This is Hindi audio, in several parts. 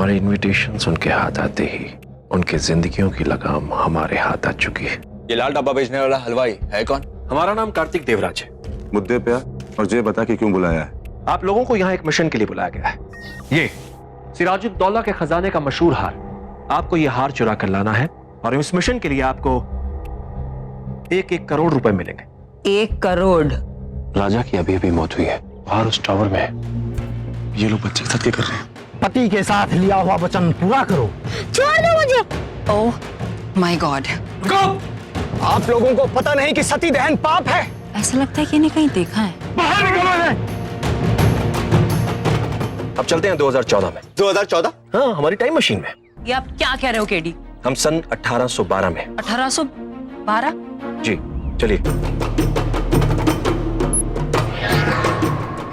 हमारे इनविटेशंस उनके हाथ आते ही उनके जिंदगियों की लगाम हमारे हाथ आ चुकी है। ये लाल डब्बा बेचने वाला हलवाई है कौन? हमारा नाम कार्तिक देवराज है। मुद्दे पे आ और ये बता कि क्यों बुलाया है। आप लोगों को यहाँ एक मिशन के लिए बुलाया गया है। ये सिराजुद्दौला के खजाने का मशहूर हार, आपको ये हार चुरा कर लाना है और इस मिशन के लिए आपको 1-1 करोड़ रुपए मिलेंगे। 1 करोड़? राजा की अभी अभी मौत हुई है, बाहर उस टावर में है। ये लोग बच्चे के साथ क्या कर रहे हैं? पति के साथ लिया हुआ वचन पूरा करो। छोड़ दो मुझे। Oh my God. आप लोगों को पता नहीं कि सती दहन पाप है? ऐसा लगता है कि इन्हें कहीं देखा है। बाहर निकलो है। अब चलते हैं 2014 में। 2014? हाँ, हमारी टाइम मशीन में। ये आप क्या कह रहे हो केडी? हम सन 1812 में। 1812? जी चलिए।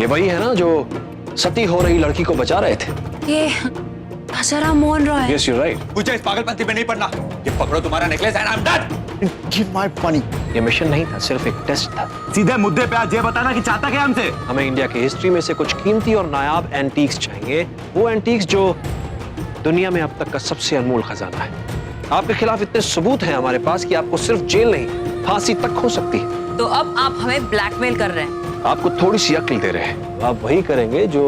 ये वही है ना जो सती हो रही लड़की को बचा रहे थे? ये Hazra Mohan Roy. Yes you right. मुझे इस पागलपंती में नहीं पड़ना। ये पकड़ो तुम्हारा necklace and I am done. Give my money. ये मिशन नहीं था, सिर्फ एक टेस्ट था। सीधे मुद्दे पे आज ये बताना कि चाहता क्या हमसे? हमें इंडिया की हिस्ट्री में से कुछ कीमती और नायाब एंटीक्स चाहिए, वो एंटीक्स जो दुनिया में अब तक का सबसे अनमोल खजाना है। आपके खिलाफ इतने सबूत हैं हमारे पास कि आपको सिर्फ जेल नहीं, फांसी तक हो सकती है। तो अब आप हमें ब्लैकमेल कर रहे हैं? आपको थोड़ी सी अक्ल दे रहे हैं। आप वही करेंगे जो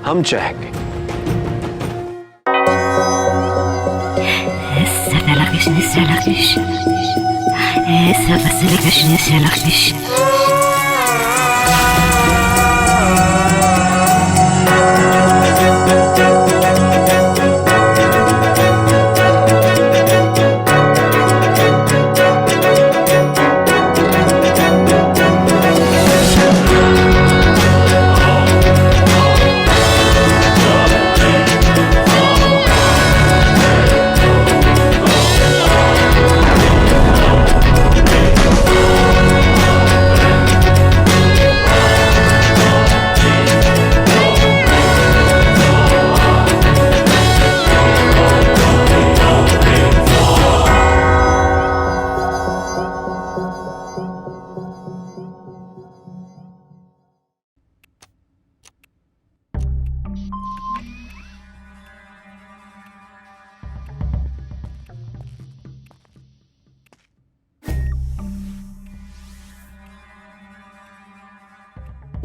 हम चाहेंगे।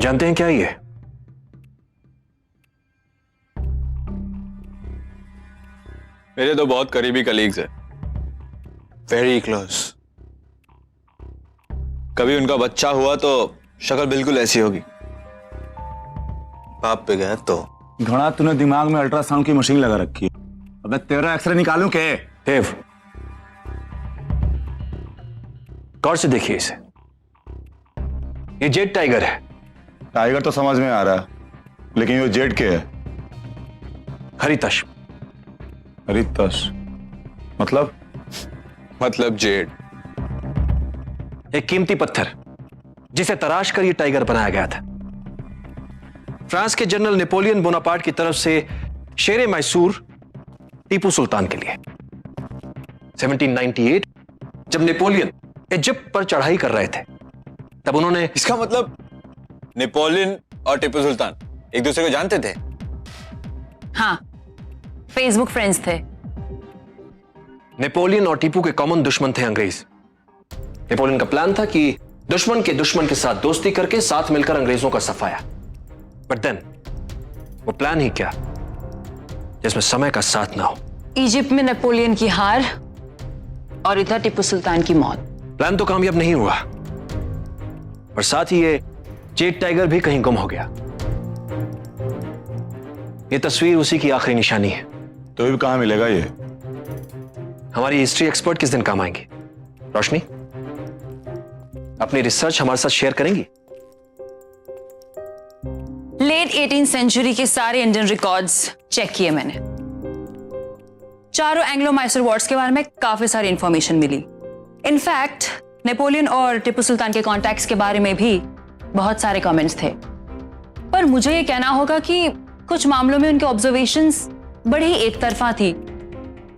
जानते हैं क्या ये? मेरे तो बहुत करीबी कलीग्स है, वेरी क्लोज। कभी उनका बच्चा हुआ तो शक्ल बिल्कुल ऐसी होगी। बाप पे गया तो घड़ा तूने दिमाग में अल्ट्रासाउंड की मशीन लगा रखी है। अबे तेरा एक्सरे निकालूं के? देव, गौर से देखिए इसे। ये जेड टाइगर है। टाइगर तो समझ में आ रहा है, लेकिन ये जेड के है? हरितश। हरितश मतलब जेड। एक कीमती पत्थर जिसे तराश कर यह टाइगर बनाया गया था। फ्रांस के जनरल नेपोलियन बोनापार्ट की तरफ से शेरे मैसूर टीपू सुल्तान के लिए। 1798 जब नेपोलियन इजिप्ट पर चढ़ाई कर रहे थे, तब उन्होंने। इसका मतलब नेपोलियन और टिपू सुल्तान एक दूसरे को जानते थे? हाँ, फेसबुक फ्रेंड्स थे। नेपोलियन और टीपू के कॉमन दुश्मन थे अंग्रेज। नेपोलियन का प्लान था कि दुश्मन के साथ दोस्ती करके साथ मिलकर अंग्रेजों का सफाया। बट देन वो प्लान ही क्या जिसमें समय का साथ ना हो। इजिप्ट में नेपोलियन की हार और इधर टीपू सुल्तान की मौत। प्लान तो कामयाब नहीं हुआ और साथ ही ये जेड टाइगर भी कहीं गुम हो गया। ये तस्वीर उसी की आखिरी निशानी है। तो भी कहां मिलेगा ये? हमारी हिस्ट्री एक्सपर्ट किस दिन काम आएंगे? रोशनी, अपनी रिसर्च हमारे साथ शेयर करेंगी? लेट 18th सेंचुरी के सारे इंडियन रिकॉर्ड्स चेक किए मैंने। चारों एंग्लो मैसूर वॉर्स के बारे में काफी सारी इंफॉर्मेशन मिली। इनफैक्ट नेपोलियन और टिपू सुल्तान के कॉन्टैक्ट्स के बारे में भी बहुत सारे कमेंट्स थे। पर मुझे ये कहना होगा कि कुछ मामलों में उनके ऑब्जर्वेशंस बड़ी ही एक तरफा थी।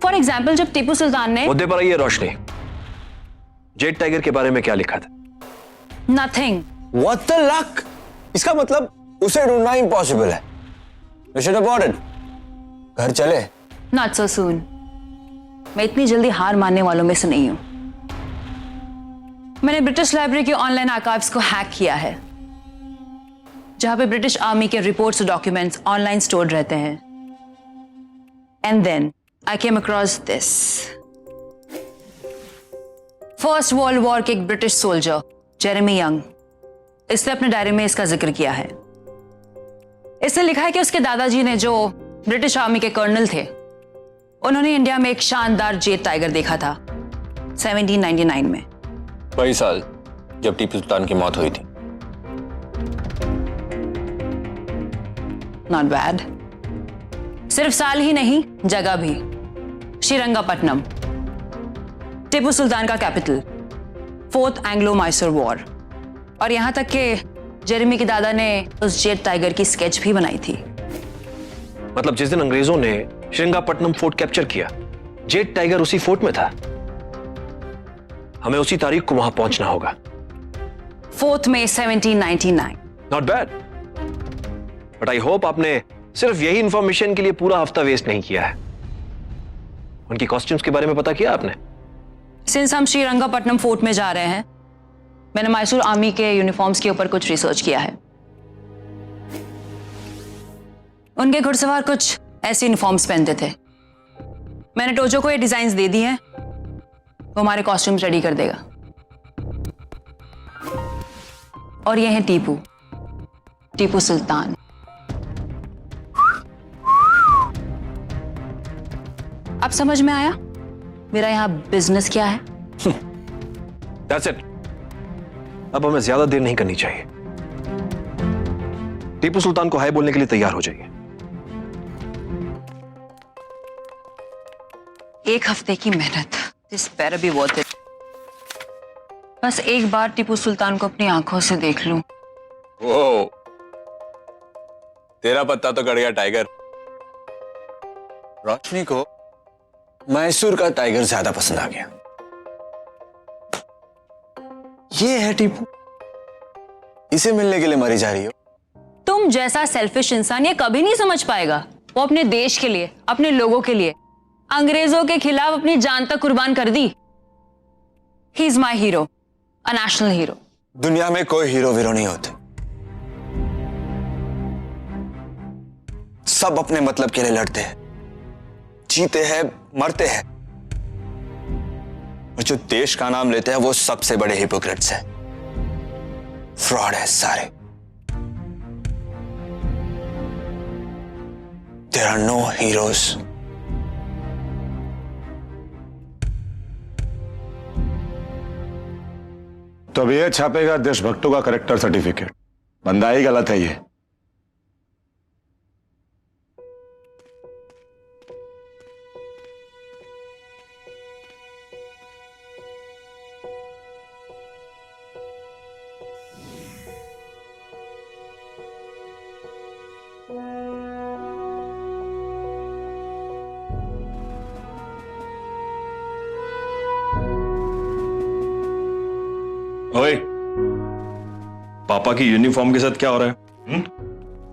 फॉर एग्जाम्पल, जब टीपू सुल्तान ने। मुद्दे पर आइए रोशनी, जेड टाइगर के बारे में क्या लिखा था? नथिंग। What the luck? इसका मतलब उसे ढूंढना इम्पॉसिबल है। Mission aborted. घर चले? नॉट सो सून। मैं इतनी जल्दी हार मानने वालों में से नहीं हूं। मैंने ब्रिटिश लाइब्रेरी के ऑनलाइन आर्काइव्स को हैक किया है, जहां पे ब्रिटिश आर्मी के रिपोर्ट्स और डॉक्यूमेंट्स ऑनलाइन स्टोर्ड रहते हैं। And then I came across this. First world war के एक ब्रिटिश सोल्जर जेरेमी यंग, इसने अपने डायरी में इसका जिक्र किया है। इसने लिखा है कि उसके दादाजी ने, जो ब्रिटिश आर्मी के कर्नल थे, उन्होंने इंडिया में एक शानदार जेट टाइगर देखा था 1799 में। वही साल जब टीपू सुल्तान की मौत हुई थी। Not bad. सिर्फ साल ही नहीं, जगह भी। श्रीरंगपट्टनम, टीपू सुल्तान का capital, fourth Anglo Mysore war. और यहां तक कि जेरेमी के दादा ने उस जेट टाइगर की स्केच भी बनाई थी। मतलब जिस दिन अंग्रेजों ने श्रीरंगपट्टनम फोर्ट कैप्चर किया, जेट टाइगर उसी फोर्ट में था। हमें उसी तारीख को वहां पहुंचना होगा। 4 मई 1799। Not bad, but I hope आपने सिर्फ यही इंफॉर्मेशन के लिए पूरा हफ्ता वेस्ट नहीं किया है। उनकी कॉस्ट्यूम्स के बारे में पता किया आपने? सिंस हम श्रीरंगपट्टनम फोर्ट में जा रहे हैं, मैंने मैसूर आर्मी के यूनिफॉर्म्स के ऊपर कुछ रिसर्च किया है। उनके घुड़सवार कुछ ऐसे यूनिफॉर्म्स पहनते थे। मैंने टोजो को ये डिजाइन्स दे दी हैं, वो हमारे कॉस्ट्यूम्स रेडी कर देगा। और ये हैं टीपू सुल्तान। अब समझ में आया मेरा यहां बिजनेस क्या है? That's it. अब हमें ज्यादा देर नहीं करनी चाहिए। टीपू सुल्तान को हाय बोलने के लिए तैयार हो जाइए। एक हफ्ते की मेहनत, this better be worth it। बस एक बार टीपू सुल्तान को अपनी आंखों से देख लूं। वो तेरा पत्ता तो कट गया टाइगर। रोशनी को मैसूर का टाइगर ज्यादा पसंद आ गया। ये है टीपू, इसे मिलने के लिए मरी जा रही हो। तुम जैसा सेल्फिश इंसान ये कभी नहीं समझ पाएगा। वो अपने देश के लिए, अपने लोगों के लिए, अंग्रेजों के खिलाफ अपनी जान तक कुर्बान कर दी। He is my hero, a national hero. दुनिया में कोई हीरो वीरो नहीं होते, सब अपने मतलब के लिए लड़ते हैं, जीते हैं, मरते हैं। और जो देश का नाम लेते हैं वो सबसे बड़े हिपोक्रेट्स हैं, फ्रॉड है सारे। There are no heroes. तो अब ये छापेगा देशभक्तों का करेक्टर सर्टिफिकेट। बंदा ही गलत है ये। ओए, पापा की यूनिफॉर्म के साथ क्या हो रहा है?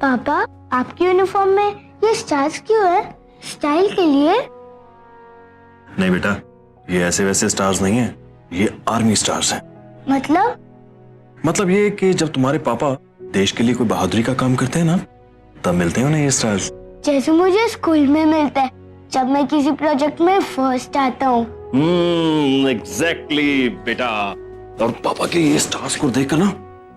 पापा, आपकी यूनिफॉर्म में ये स्टार्स क्यों है? स्टाइल के लिए? नहीं बेटा, ये ऐसे वैसे स्टार्स नहीं है, ये आर्मी स्टार्स हैं। मतलब ये कि जब तुम्हारे पापा देश के लिए कोई बहादुरी का काम करते हैं ना, तब मिलते हैं उन्हें ये स्टार्स। जैसे मुझे स्कूल में मिलता है जब मैं किसी प्रोजेक्ट में फर्स्ट आता हूँ। एग्जैक्टली बेटा। और पापा के ये स्टार्स को देखकर ना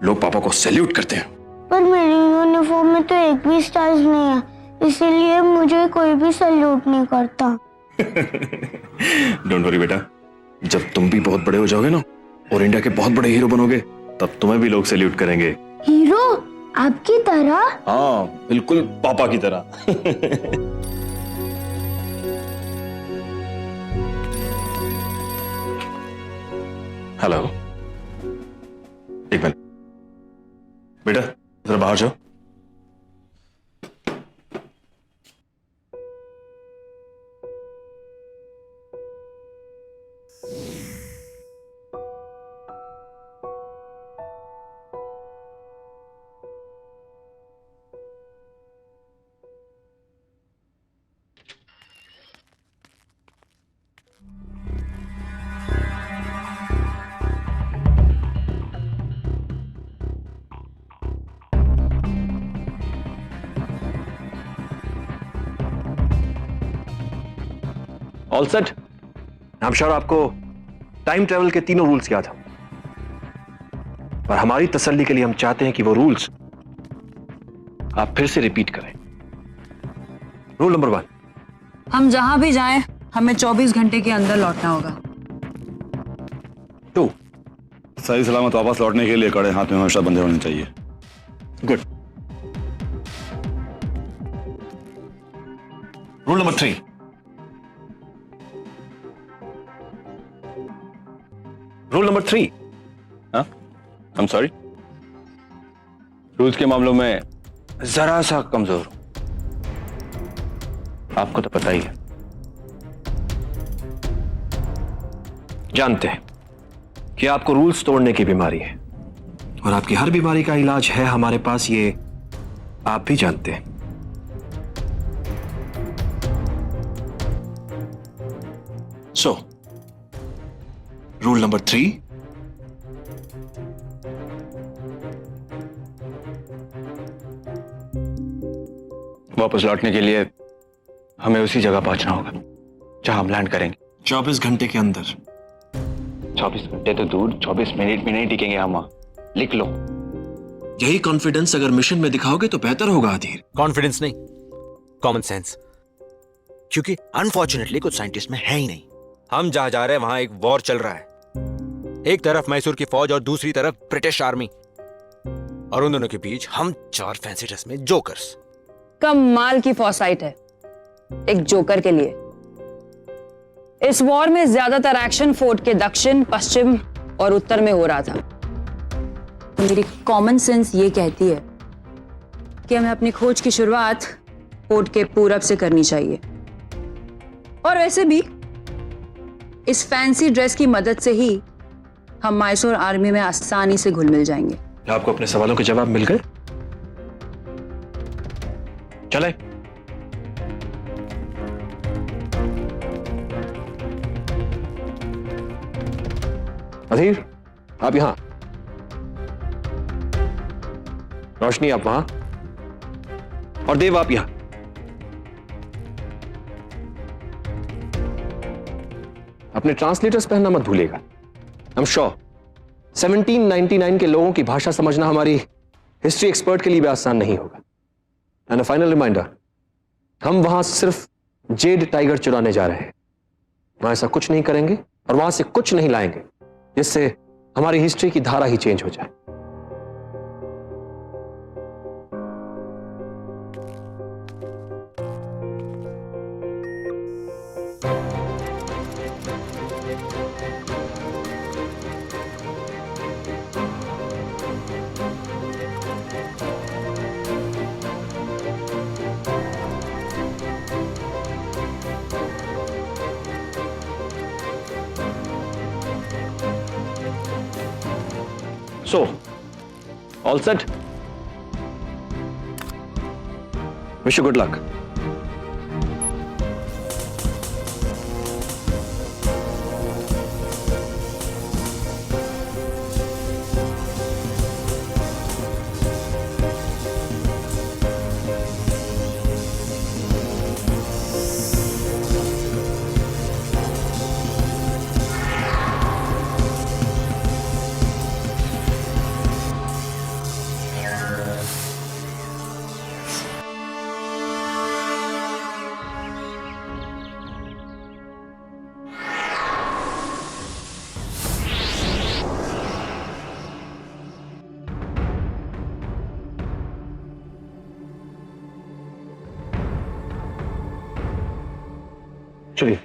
लोग पापा को सैल्यूट करते हैं। पर मेरी यूनिफॉर्म में तो एक भी स्टार्स नहीं है, इसीलिए मुझे कोई भी सैल्यूट नहीं करता। डोंट वरी बेटा, जब तुम भी बहुत बड़े हो जाओगे ना और इंडिया के बहुत बड़े हीरो बनोगे, तब तुम्हें भी लोग सैल्यूट करेंगे। हीरो? आपकी तरह? हाँ, बिल्कुल पापा की तरह। हेलो, एक मिनट बेटा, जरा बाहर जाओ। All set. I am sure आपको टाइम ट्रेवल के तीनों रूल्स याद हैं, और हमारी तसल्ली के लिए हम चाहते हैं कि वो रूल्स आप फिर से रिपीट करें। रूल नंबर 1, हम जहां भी जाएं हमें 24 घंटे के अंदर लौटना होगा। 2, सही सलामत वापस लौटने के लिए कड़े हाथ में हमेशा बंधे होने चाहिए। Good. Rule number 3, rule number 3, हाँ, आई एम सॉरी, रूल्स के मामलों में जरा सा कमजोर हूं, आपको तो पता ही है। जानते हैं कि आपको रूल्स तोड़ने की बीमारी है, और आपकी हर बीमारी का इलाज है हमारे पास, ये आप भी जानते हैं। सो रूल नंबर 3, वापस लौटने के लिए हमें उसी जगह पहुंचना होगा जहां हम लैंड करेंगे। 24 घंटे के अंदर। 24 घंटे तो दूर, 24 मिनट भी नहीं टिकेंगे हम वहां, लिख लो। यही कॉन्फिडेंस अगर मिशन में दिखाओगे तो बेहतर होगा अधीर। कॉन्फिडेंस नहीं, कॉमन सेंस। क्योंकि अनफॉर्चुनेटली कुछ साइंटिस्ट में है ही नहीं। हम जहां जा रहे हैं वहां एक वॉर चल रहा है, एक तरफ मैसूर की फौज और दूसरी तरफ ब्रिटिश आर्मी, और उन दोनों के बीच हम 4 फैंसी ड्रेस में जोकर्स। कमाल की फॉरसाइट है एक जोकर के लिए। इस वॉर में ज्यादातर एक्शन फोर्ट के दक्षिण, पश्चिम और उत्तर में हो रहा था। मेरी कॉमन सेंस ये कहती है कि हमें अपनी खोज की शुरुआत फोर्ट के पूरब से करनी चाहिए, और वैसे भी इस फैंसी ड्रेस की मदद से ही हम मैसूर आर्मी में आसानी से घुल मिल जाएंगे। आपको अपने सवालों के जवाब मिल गए? चले। अधीर, आप यहां, रोशनी आप वहां, और देव आप यहां। अपने ट्रांसलेटर्स पहनना मत भूलिएगा। आई एम श्योर 1799 के लोगों की भाषा समझना हमारी हिस्ट्री एक्सपर्ट के लिए भी आसान नहीं होगा। एंड अ फाइनल रिमाइंडर, हम वहां सिर्फ जेड टाइगर चुराने जा रहे हैं। वहां ऐसा कुछ नहीं करेंगे और वहां से कुछ नहीं लाएंगे जिससे हमारी हिस्ट्री की धारा ही चेंज हो जाए। So, all set? Wish you good luck. चलिए।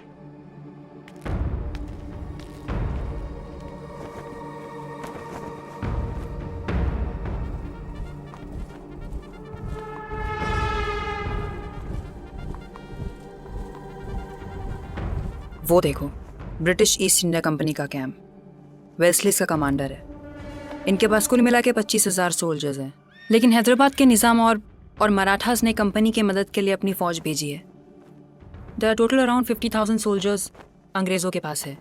वो देखो, ब्रिटिश ईस्ट इंडिया कंपनी का कैंप, वेस्ली इसका कमांडर है। इनके पास कुल मिला के 25,000 सोल्जर्स हैं, लेकिन हैदराबाद के निज़ाम और मराठास ने कंपनी की मदद के लिए अपनी फौज भेजी है। There are total around 50,000 soldiers अंग्रेज़ों के पास है,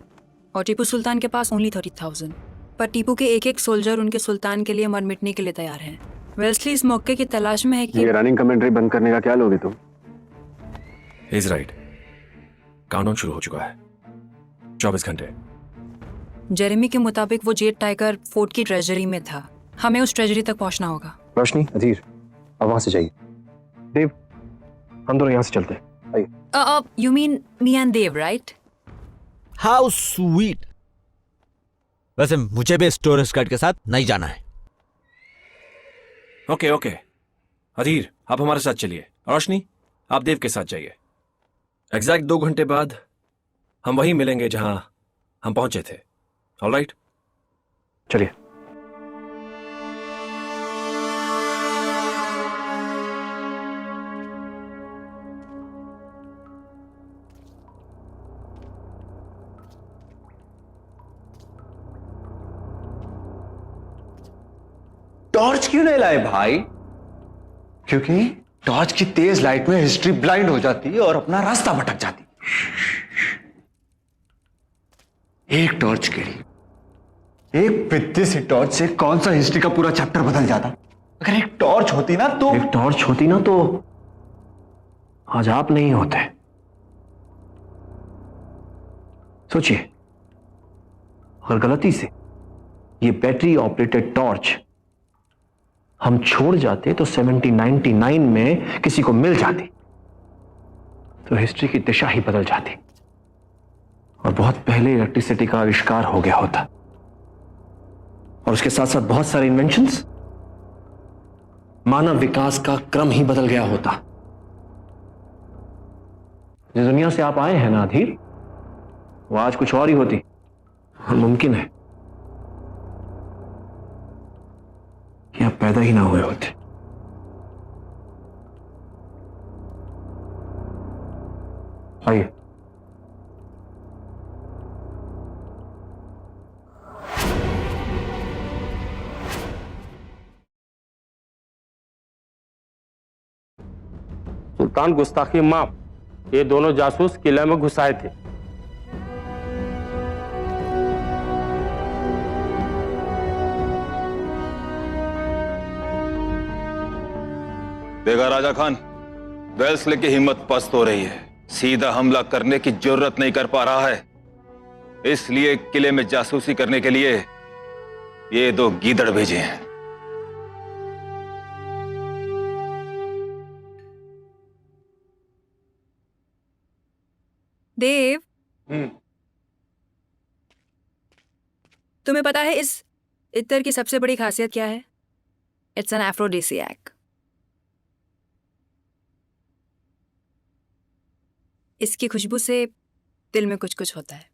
और टीपू सुल्तान के पास ओनली 30,000। पर टीपू के एक सोल्जर उनके सुल्तान के लिए मर मिटने के लिए तैयार हैं। वेस्ली इस मौके की तलाश में है कि ये रनिंग कमेंट्री बंद करने का क्या लोगे तुम? He's right. काउंटडाउन शुरू हो चुका है। 24 घंटे। जेरेमी के मुताबिक वो जेट टाइगर फोर्ट की ट्रेजरी में था। हमें उस ट्रेजरी तक पहुंचना होगा। रोशनी, अधीर, अब वहां से जाइए। देव, हम दोनों यहां से चलते हैं। आइए। You mean me and Dev, right? How sweet. वैसे मुझे भी टूरिस्ट गाइड के साथ नहीं जाना है। ओके ओके, अधीर आप हमारे साथ चलिए। रोशनी, आप देव के साथ जाइए। एग्जैक्ट 2 घंटे बाद हम वहीं मिलेंगे जहां हम पहुंचे थे। ऑलराइट, चलिए। टॉर्च क्यों नहीं लाए भाई? क्योंकि टॉर्च की तेज लाइट में हिस्ट्री ब्लाइंड हो जाती है और अपना रास्ता भटक जाती। एक टॉर्च के लिए, एक पित्ते से टॉर्च से कौन सा हिस्ट्री का पूरा चैप्टर बदल जाता। अगर एक टॉर्च होती ना तो आज आप नहीं होते। सोचिए, अगर गलती से ये बैटरी ऑपरेटेड टॉर्च हम छोड़ जाते तो 1799 में किसी को मिल जाती तो हिस्ट्री की दिशा ही बदल जाती और बहुत पहले इलेक्ट्रिसिटी का आविष्कार हो गया होता और उसके साथ साथ बहुत सारे इन्वेंशंस, मानव विकास का क्रम ही बदल गया होता। जिस दुनिया से आप आए हैं ना अधीर, वो आज कुछ और ही होती और मुमकिन है कि आप पैदा ही ना हुए होते। आइए। सुल्तान गुस्ताखी माफ, ये दोनों जासूस किले में घुसाए थे। देखा राजा खान, वेल्सले की हिम्मत पस्त हो रही है, सीधा हमला करने की जरूरत नहीं कर पा रहा है, इसलिए किले में जासूसी करने के लिए ये 2 गीदड़ भेजे हैं। देव, तुम्हें पता है इस इत्तर की सबसे बड़ी खासियत क्या है? It's an एफ्रोडिसियक। इसकी खुशबू से दिल में कुछ कुछ होता है।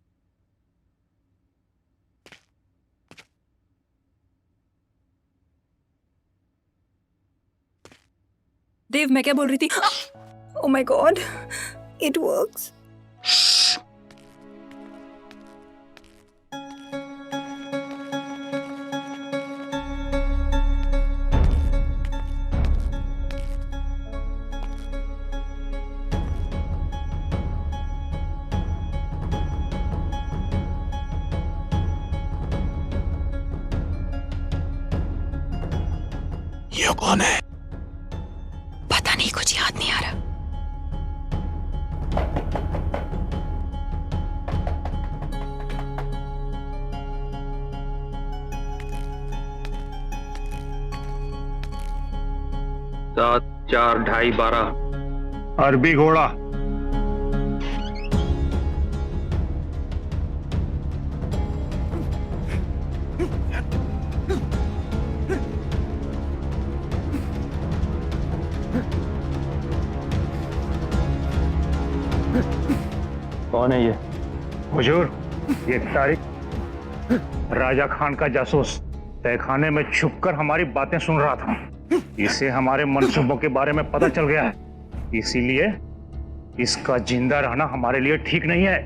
देव, मैं क्या बोल रही थी? Oh my God, it works. ये कौन है? पता नहीं, कुछ याद नहीं आ रहा। सात 4 2.5 12 अरबी घोड़ा। कौन है ये? हुजूर, ये तारिक राजा खान का जासूस तहखाने में छुपकर हमारी बातें सुन रहा था। इसे हमारे मंसूबों के बारे में पता चल गया है, इसीलिए इसका जिंदा रहना हमारे लिए ठीक नहीं है।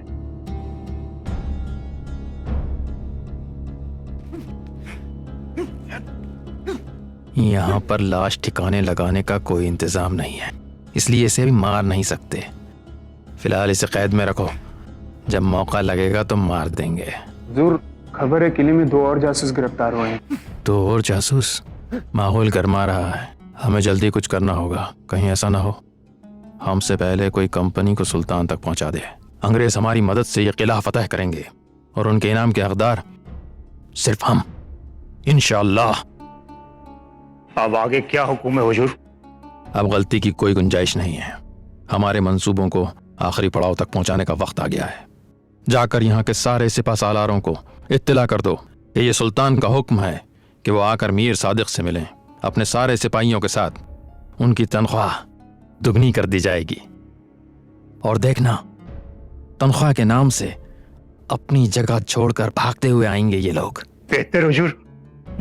यहाँ पर लाश ठिकाने लगाने का कोई इंतजाम नहीं है, इसलिए इसे भी मार नहीं सकते। फिलहाल इसे कैद में रखो, जब मौका लगेगा तो मार देंगे। हुजूर, खबर है किले में 2 और जासूस गिरफ्तार हुए हैं। 2 और जासूस? माहौल गर्मा रहा है, हमें जल्दी कुछ करना होगा, कहीं ऐसा ना हो हमसे पहले कोई कंपनी को सुल्तान तक पहुंचा दे। अंग्रेज हमारी मदद से ये किला फतह करेंगे और उनके इनाम के हकदार सिर्फ हम, इंशाअल्लाह। अब आगे क्या हुक्म है हुजूर? अब गलती की कोई गुंजाइश नहीं है। हमारे मंसूबों को आखिरी पड़ाव तक पहुंचाने का वक्त आ गया है। जाकर यहाँ के सारे सिपा सालारों को इत्तला कर दो कि ये सुल्तान का हुक्म है कि वो आकर मीर सादिक से मिलें। अपने सारे सिपाहियों के साथ उनकी तनख्वाह दुगनी कर दी जाएगी। और देखना, तनख्वाह के नाम से अपनी जगह छोड़कर भागते हुए आएंगे ये लोग। बेहतर हुजूर,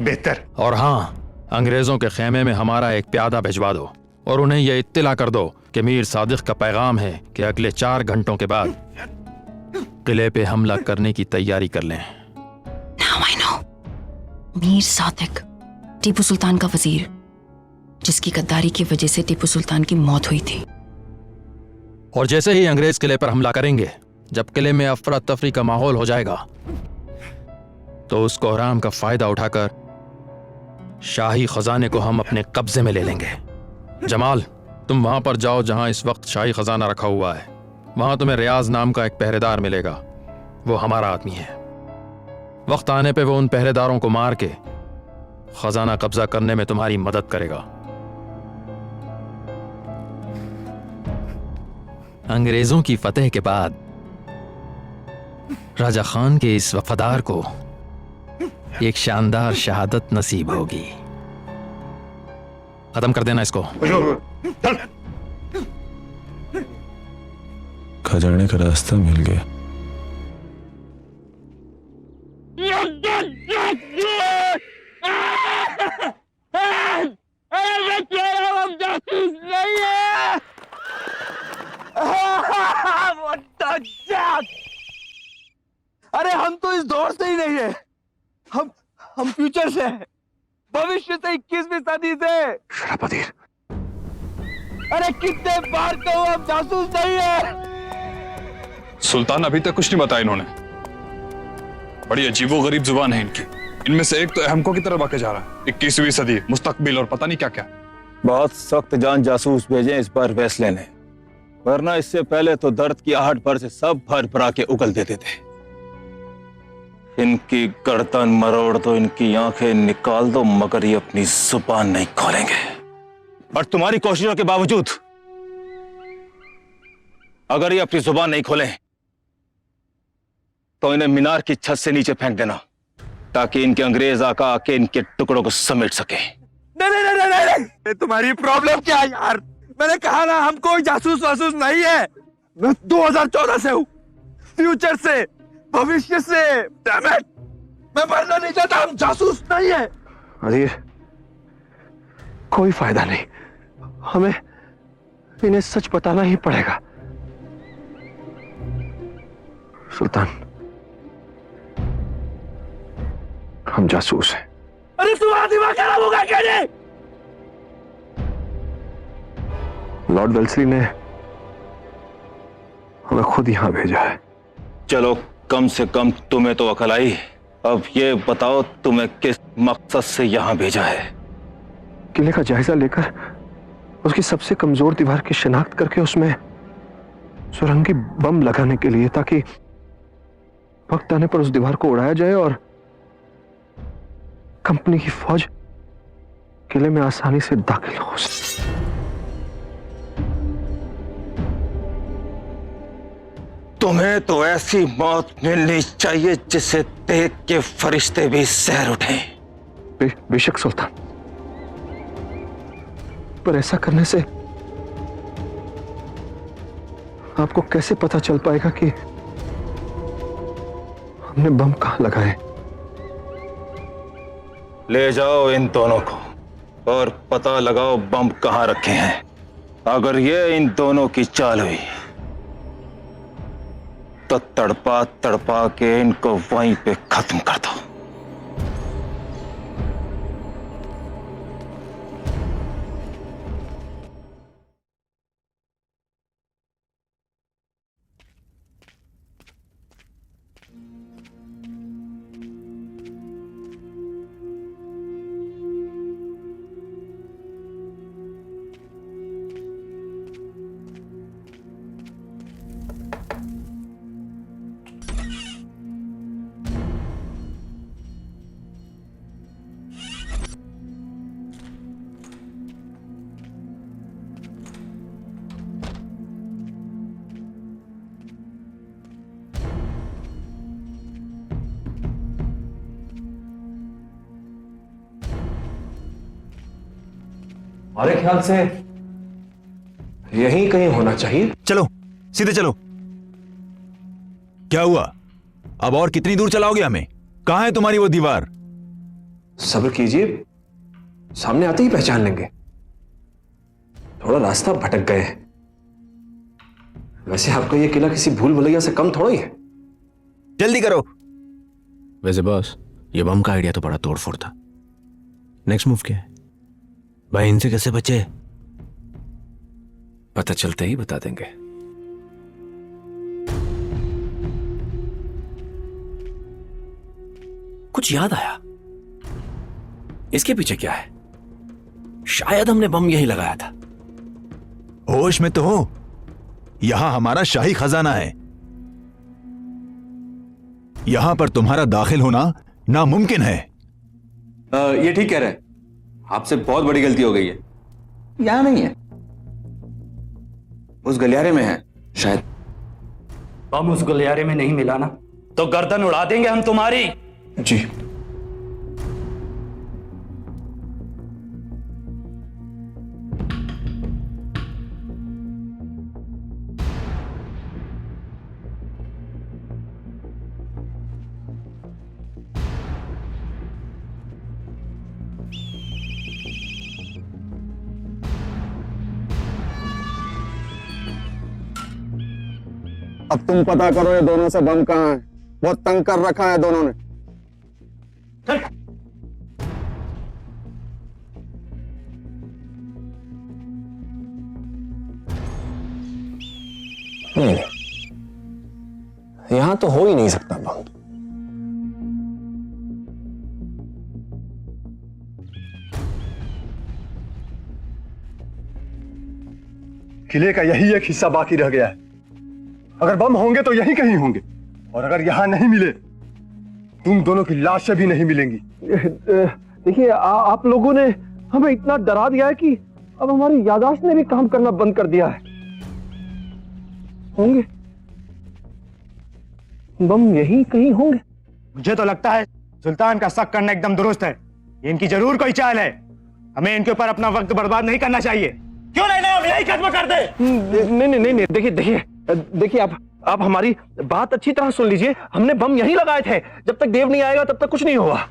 बेहतर। और हाँ, अंग्रेजों के खेमे में हमारा एक प्यादा भिजवा दो और उन्हें यह इत्तला कर दो कि मीर सादिक का पैगाम है कि अगले 4 घंटों के बाद किले पे हमला करने की तैयारी कर लें। Now I know. Mir Sadiq, Tipu Sultan का वजीर, जिसकी गद्दारी की वजह से टीपू सुल्तान की मौत हुई थी। और जैसे ही अंग्रेज किले पर हमला करेंगे, जब किले में अफरा तफरी का माहौल हो जाएगा, तो उस कोहराम का फायदा उठाकर शाही खजाने को हम अपने कब्जे में ले लेंगे। जमाल, तुम वहां पर जाओ जहां इस वक्त शाही खजाना रखा हुआ है। वहां तुम्हें रियाज नाम का एक पहरेदार मिलेगा। वो हमारा आदमी है। वक्त आने पे वो उन पहरेदारों को मार के खजाना कब्जा करने में तुम्हारी मदद करेगा। अंग्रेजों की फतेह के बाद राजा खान के इस वफादार को एक शानदार शहादत नसीब होगी। खत्म कर देना इसको। खजाने का रास्ता मिल गया। अरे हम तो इस दौर से ही नहीं है, हम फ्यूचर से हैं, भविष्य से, 21वीं सदी से। शराबदीर, अरे कितने बार कहो, हम जासूस नहीं है। सुल्तान अभी तक कुछ नहीं बताया इन्होंने। बड़ी अजीबो गरीब जुबान है इनकी। इनमें से एक तो अहमको की तरफ आके जा रहा है। 21वीं सदी, मुस्तकबिल और पता नहीं क्या क्या। बहुत सख्त जान जासूस भेजे इस बार फैसले ने, वरना इससे पहले तो दर्द की आहट भर से सब भर भरा के उगल देते थे। इनकी गर्दन मरोड़ दो, इनकी आंखें निकाल दो, मगर ये अपनी जुबान नहीं खोलेंगे। और तुम्हारी कोशिशों के बावजूद अगर ये अपनी जुबान नहीं खोलें तो इन्हें मीनार की छत से नीचे फेंक देना, ताकि इनके अंग्रेज आका आके इनके टुकड़ों को समेट सके। नहीं नहीं नहीं नहीं नहीं, तुम्हारी प्रॉब्लम क्या है यार? मैंने कहा ना, हम कोई जासूस वासूस नहीं है। मैं 2014 से हूँ, फ्यूचर से, भविष्य से। डैम इट, मैं मरना नहीं चाहता, हम जासूस नहीं है। अजीर, कोई फायदा नहीं, हमें इन्हें सच बताना ही पड़ेगा। सुल्तान, हम जासूस हैं। अरे तुम्हारा दिमाग खराब होगा क्या? जी, लॉर्ड वेल्सली ने हमें खुद यहां भेजा है। चलो, कम से कम तुम्हें तो अकल आई। अब ये बताओ, तुम्हें किस मकसद से यहां भेजा है? किले का जायजा लेकर उसकी सबसे कमजोर दीवार की शिनाख्त करके उसमें सुरंगी बम लगाने के लिए, ताकि वक्त आने पर उस दीवार को उड़ाया जाए और कंपनी की फौज किले में आसानी से दाखिल हो सके। तुम्हें तो ऐसी मौत मिलनी चाहिए जिसे देख के फरिश्ते भी सैर उठें। बेशक सुल्तान, पर ऐसा करने से आपको कैसे पता चल पाएगा कि हमने बम कहां लगाए? ले जाओ इन दोनों को और पता लगाओ बम कहां रखे हैं। अगर ये इन दोनों की चाल हुई तो तड़पा तड़पा के इनको वहीं पे खत्म कर दो। हमारे ख्याल से यहीं कहीं होना चाहिए। चलो सीधे चलो। क्या हुआ? अब और कितनी दूर चलाओगे हमें? कहां है तुम्हारी वो दीवार? सब्र कीजिए, सामने आते ही पहचान लेंगे। थोड़ा रास्ता भटक गए हैं। वैसे आपका ये किला किसी भूल भुलैया से कम थोड़ा ही है। जल्दी करो। वैसे बॉस, ये बम का आइडिया तो बड़ा तोड़फोड़ था। नेक्स्ट मूव क्या है? भाई इनसे कैसे बचे? पता चलते ही बता देंगे। कुछ याद आया, इसके पीछे क्या है? शायद हमने बम यही लगाया था। होश में तो हो, यहां हमारा शाही खजाना है। यहां पर तुम्हारा दाखिल होना नामुमकिन है। ये ठीक कह रहे हैं, आपसे बहुत बड़ी गलती हो गई है। यहां नहीं है, उस गलियारे में है शायद। बम उस गलियारे में नहीं मिला ना तो गर्दन उड़ा देंगे हम तुम्हारी। जी अब तुम पता करो ये दोनों से बम कहां है। बहुत तंग कर रखा है दोनों ने। नहीं, यहां तो हो ही नहीं सकता बम। किले का यही एक हिस्सा बाकी रह गया है। अगर बम होंगे तो यहीं कहीं होंगे, और अगर यहां नहीं मिले तुम दोनों की लाशें भी नहीं मिलेंगी। देखिए आप लोगों ने हमें इतना डरा दिया है कि अब हमारी याददाश्त ने भी काम करना बंद कर दिया है। होंगे बम यहीं कहीं होंगे। मुझे तो लगता है सुल्तान का शक करना एकदम दुरुस्त है। ये इनकी जरूर कोई चाल है। हमें इनके ऊपर अपना वक्त बर्बाद नहीं करना चाहिए। क्यों नहीं हम यही खत्म कर दे। नहीं देखिए आप हमारी बात अच्छी तरह सुन लीजिए। हमने बम यहीं लगाए थे। जब तक देव नहीं आएगा तब तक कुछ नहीं होगा।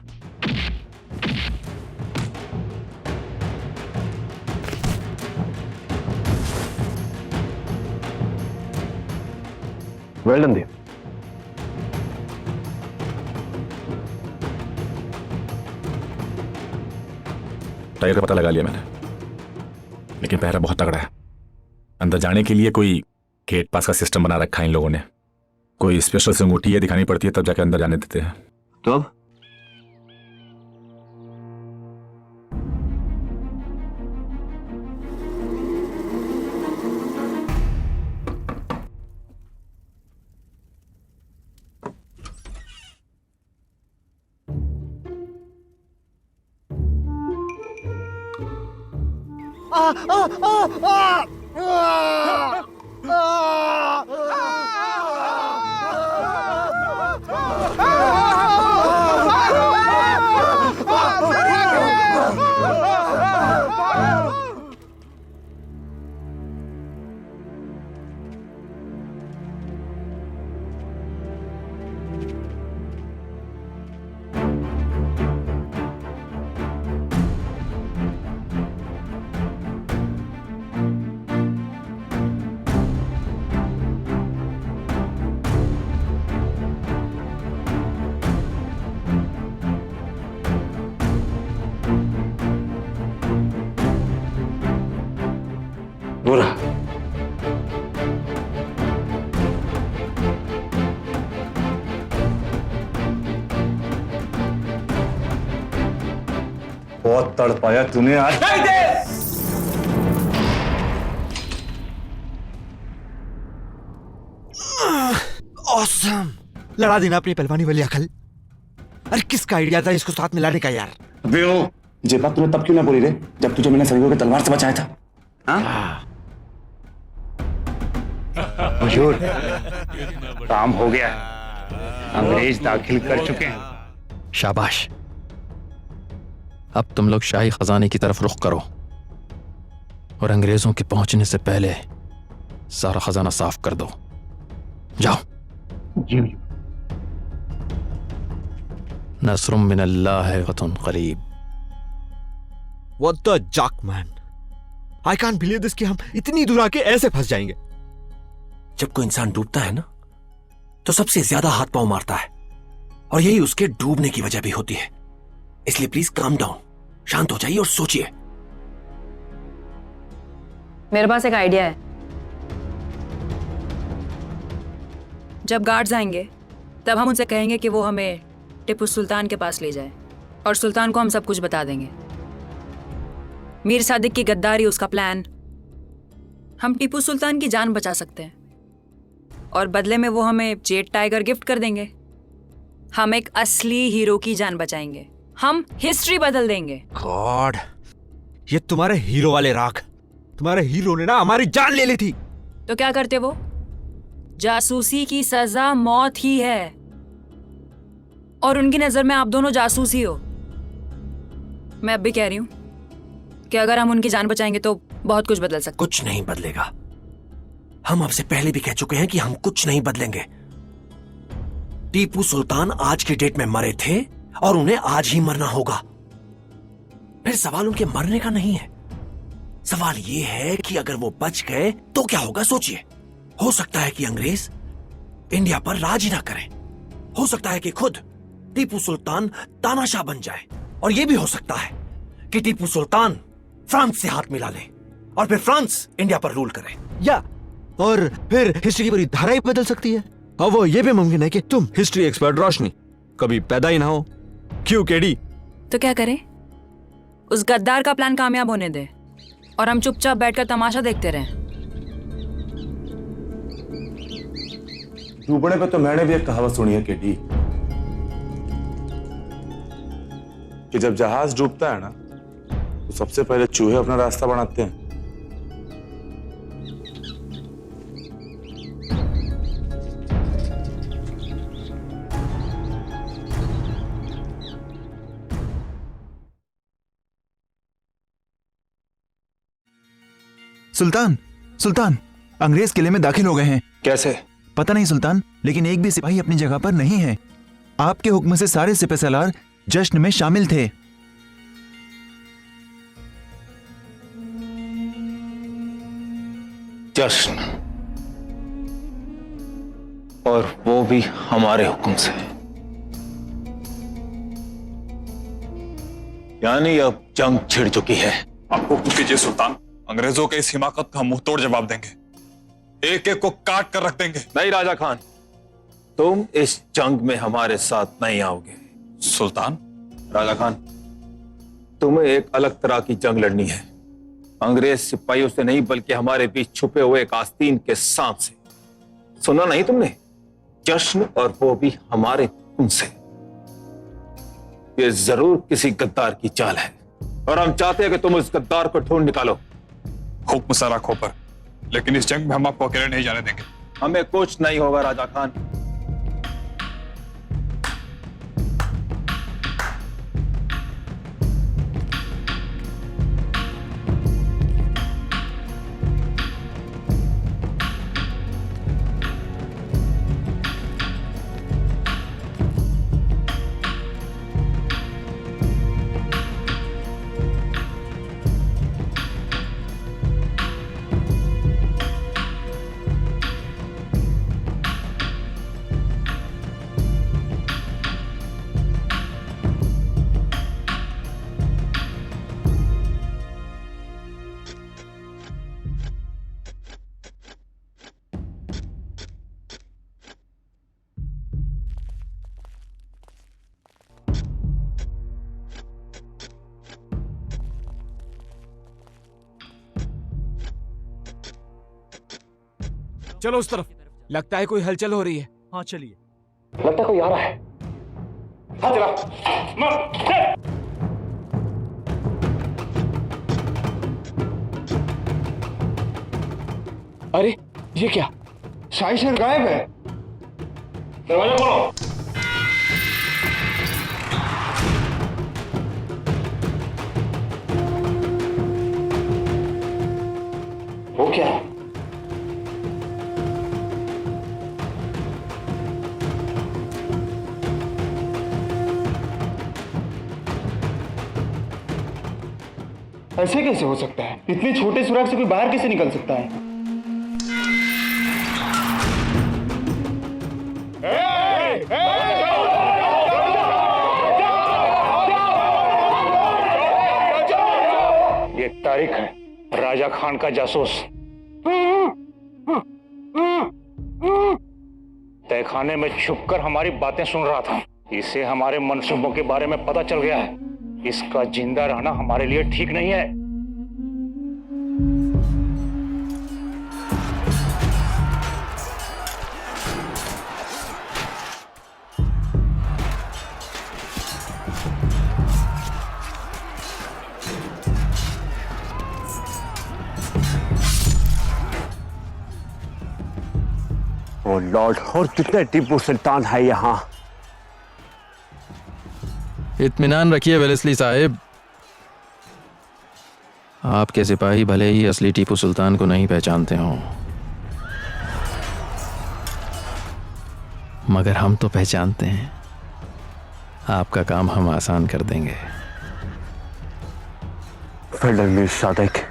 वेल डन देव। टाइगर का पता लगा लिया मैंने, लेकिन पहरा बहुत तगड़ा है। अंदर जाने के लिए कोई गेट पास का सिस्टम बना रखा है इन लोगों ने। कोई स्पेशल से अंगूठी है दिखानी पड़ती है तब जाके अंदर जाने देते हैं। तो अब बुरा बहुत तड़पाया तूने आज। ऑसम। लड़ा देना अपनी पहलवानी वाली अकल। अरे किसका आइडिया था इसको साथ में लाने का यार? ये बात तूने तब क्यों ना बोली रे, जब तुझे मैंने सभी को तलवार से बचाया था। हुजूर, काम हो गया। अंग्रेज दाखिल कर चुके हैं। शाबाश। अब तुम लोग शाही खजाने की तरफ रुख करो। और अंग्रेजों के पहुंचने से पहले सारा खजाना साफ कर दो। जाओ। जी जी। नस्रुम मिनल्लाह फतहुन करीब। What the jack man? I can't believe this कि हम इतनी दूर आके ऐसे फंस जाएंगे। जब कोई इंसान डूबता है ना तो सबसे ज्यादा हाथ पांव मारता है, और यही उसके डूबने की वजह भी होती है। इसलिए प्लीज काम डाउन, शांत हो जाइए और सोचिए। मेरे पास एक आइडिया है। जब गार्ड्स आएंगे तब हम उनसे कहेंगे कि वो हमें टिप्पू सुल्तान के पास ले जाए, और सुल्तान को हम सब कुछ बता देंगे। मीर सादिक की गद्दारी, उसका प्लान। हम टीपू सुल्तान की जान बचा सकते हैं, और बदले में वो हमें जेट टाइगर गिफ्ट कर देंगे। हम एक असली हीरो की जान बचाएंगे। हम हिस्ट्री बदल देंगे। गॉड, ये तुम्हारे हीरो वाले राग। तुम्हारे हीरो ने ना हमारी जान ले ली थी। तो क्या करते वो? जासूसी की सजा मौत ही है, और उनकी नजर में आप दोनों जासूस ही हो। मैं अब भी कह रही हूं कि अगर हम उनकी जान बचाएंगे तो बहुत कुछ बदल सकता है। कुछ नहीं बदलेगा। हम आपसे पहले भी कह चुके हैं कि हम कुछ नहीं बदलेंगे। टीपू सुल्तान आज के डेट में मरे थे और उन्हें आज ही मरना होगा। फिर सवाल उनके मरने का नहीं है, सवाल यह है कि अगर वो बच गए तो क्या होगा। सोचिए, हो सकता है कि अंग्रेज इंडिया पर राज ही ना करें। हो सकता है कि खुद टीपू सुल्तान तानाशाह बन जाए, और यह भी हो सकता है कि टीपू सुल्तान फ्रांस से हाथ मिला ले और फिर फ्रांस इंडिया पर रूल करे। या और फिर हिस्ट्री की पूरी धारा ही बदल सकती है। और वो ये भी मुमकिन है कि तुम हिस्ट्री एक्सपर्ट रोशनी कभी पैदा ही ना हो। क्यों केडी? तो क्या करें? उस गद्दार का प्लान कामयाब होने दे और हम चुपचाप बैठकर तमाशा देखते रहें। डूबने पे तो मैंने भी एक कहावत सुनी है केडी, कि जब जहाज डूबता है ना तो सबसे पहले चूहे अपना रास्ता बनाते हैं। सुल्तान, सुल्तान, अंग्रेज किले में दाखिल हो गए हैं। कैसे? पता नहीं सुल्तान, लेकिन एक भी सिपाही अपनी जगह पर नहीं है। आपके हुक्म से सारे सिपहसालार जश्न में शामिल थे। जश्न, और वो भी हमारे हुक्म से। यानी अब जंग छिड़ चुकी है। आप हुक्म कीजिए सुल्तान, अंग्रेजों के इस हिमाकत का मुंह तोड़ जवाब देंगे। एक एक को काट कर रख देंगे। नहीं राजा खान, तुम इस जंग में हमारे साथ नहीं आओगे। सुल्तान? राजा खान, तुम्हें एक अलग तरह की जंग लड़नी है। अंग्रेज सिपाहियों से नहीं, बल्कि हमारे बीच छुपे हुए एक आस्तीन के सांप से। सुना नहीं तुमने? जश्न, और वो भी हमारे हुक्म से। ये जरूर किसी गद्दार की चाल है, और हम चाहते हैं कि तुम उस गद्दार को ढूंढ निकालो। हुक्म सर आंखों पर, लेकिन इस जंग में हम आपको अकेले नहीं जाने देंगे। हमें कुछ नहीं होगा राजा खान। चलो उस तरफ, लगता है कोई हलचल हो रही है। हाँ चलिए। लगता है कोई आ रहा है। हाँ चला। अरे ये क्या, शाही शेर गायब है। दरवाजा खोलो। क्या? ऐसे कैसे हो सकता है? इतने छोटे सुराग से कोई बाहर कैसे निकल सकता है? ये तारिक है, राजा खान का जासूस। तहखाने में छुपकर हमारी बातें सुन रहा था। इसे हमारे मंसूबों के बारे में पता चल गया है। इसका जिंदा रहना हमारे लिए ठीक नहीं है। ओ लॉर्ड, और कितने टीपू सुल्तान है यहाँ? इत्मीनान रखिए वेलेस्ली साहिब, आपके सिपाही भले ही असली टीपू सुल्तान को नहीं पहचानते हों, मगर हम तो पहचानते हैं। आपका काम हम आसान कर देंगे। वेल मीर सादिक,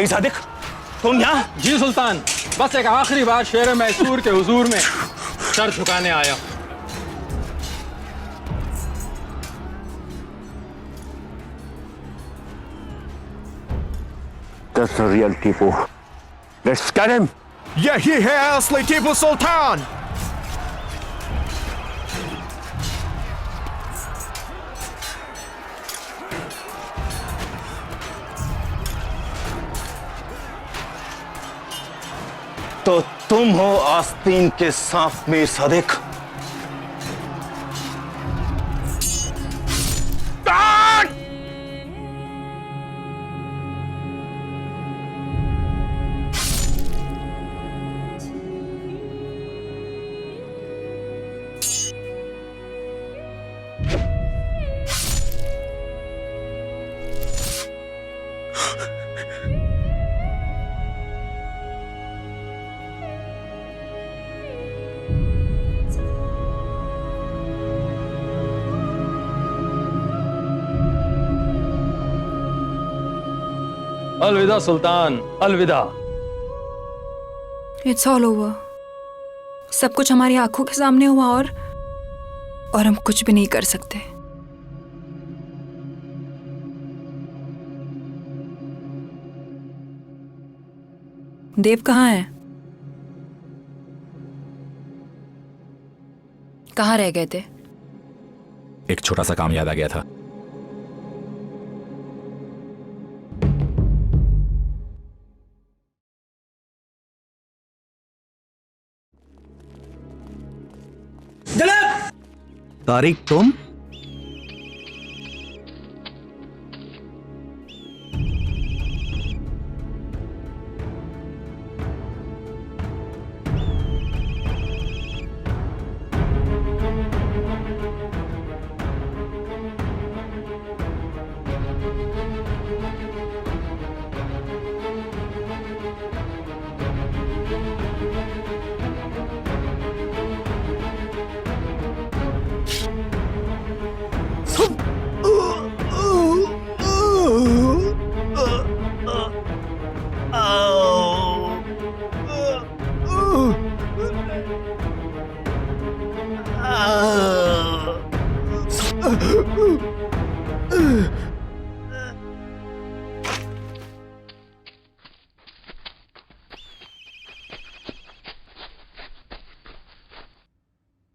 सादिक, तुम यहाँ? जी सुल्तान, बस एक आखिरी बार शेर मैसूर के हुजूर में सर झुकाने आया। That's the real Tipu. Let's get him. यही है असली टीपू सुल्तान। तो तुम हो आस्तीन के सांप मीर सादिक? अलविदा सुल्तान, अलविदा। It's all over. सब कुछ हमारी आंखों के सामने हुआ और हम कुछ भी नहीं कर सकते। देव कहाँ है? कहाँ रह गए थे? एक छोटा सा काम याद आ गया था। तारिक, तुम?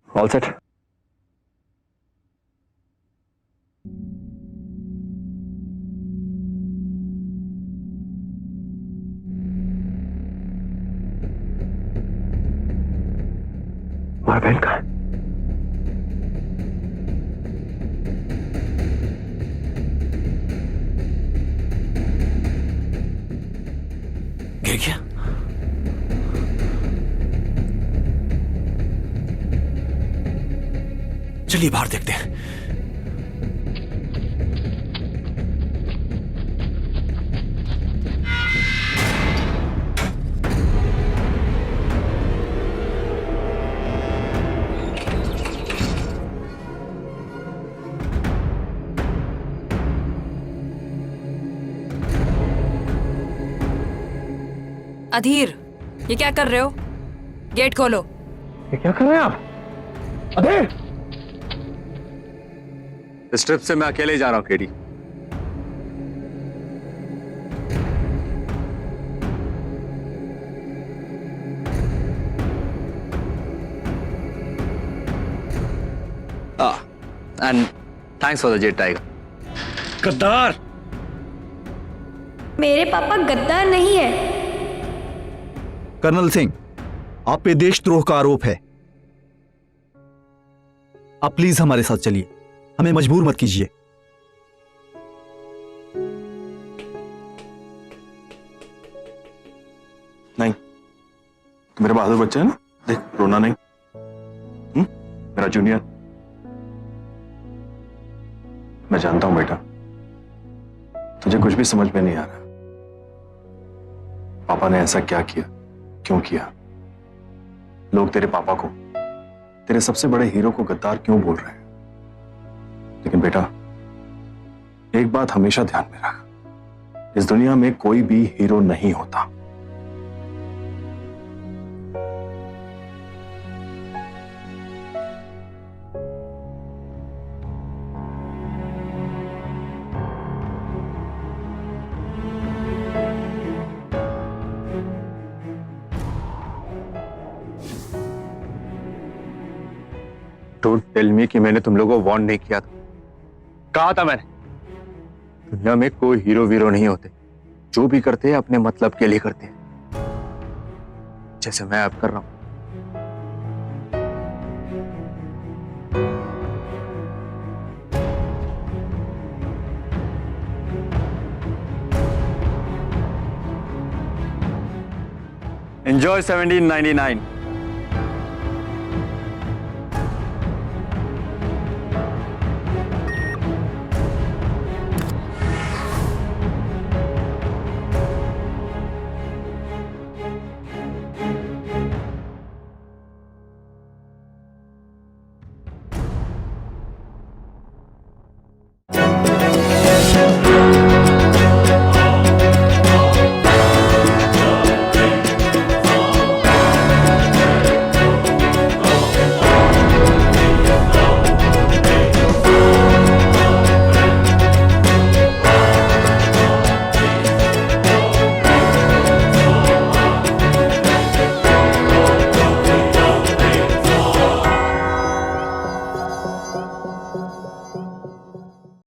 All set? हमारा बहन कहाँ है? गिर गया? चलिए बाहर देखते हैं। अधीर, ये क्या कर रहे हो? गेट खोलो। ये क्या कर रहे हैं आप? अधीर! इस ट्रिप से मैं अकेले ही जा रहा हूँ KD. And thanks for the jet tiger. गद्दार! मेरे पापा गद्दार नहीं है। कर्नल सिंह, आप पे देशद्रोह का आरोप है। आप प्लीज हमारे साथ चलिए, हमें मजबूर मत कीजिए। नहीं, तो मेरे बहादुर बच्चे है ना, देख रोना नहीं। मेरा जूनियर। मैं जानता हूं बेटा, तुझे कुछ भी समझ में नहीं आ रहा। पापा ने ऐसा क्या किया, क्यों किया? लोग तेरे पापा को, तेरे सबसे बड़े हीरो को गद्दार क्यों बोल रहे हैं? लेकिन बेटा, एक बात हमेशा ध्यान में रख, इस दुनिया में कोई भी हीरो नहीं होता। डोंट टेल मी कि मैंने तुम लोगों को वार्न नहीं किया था। कहा था मैंने, दुनिया में कोई हीरो वीरो नहीं होते। जो भी करते हैं अपने मतलब के लिए करते हैं, जैसे मैं अब कर रहा हूं। Enjoy 1799.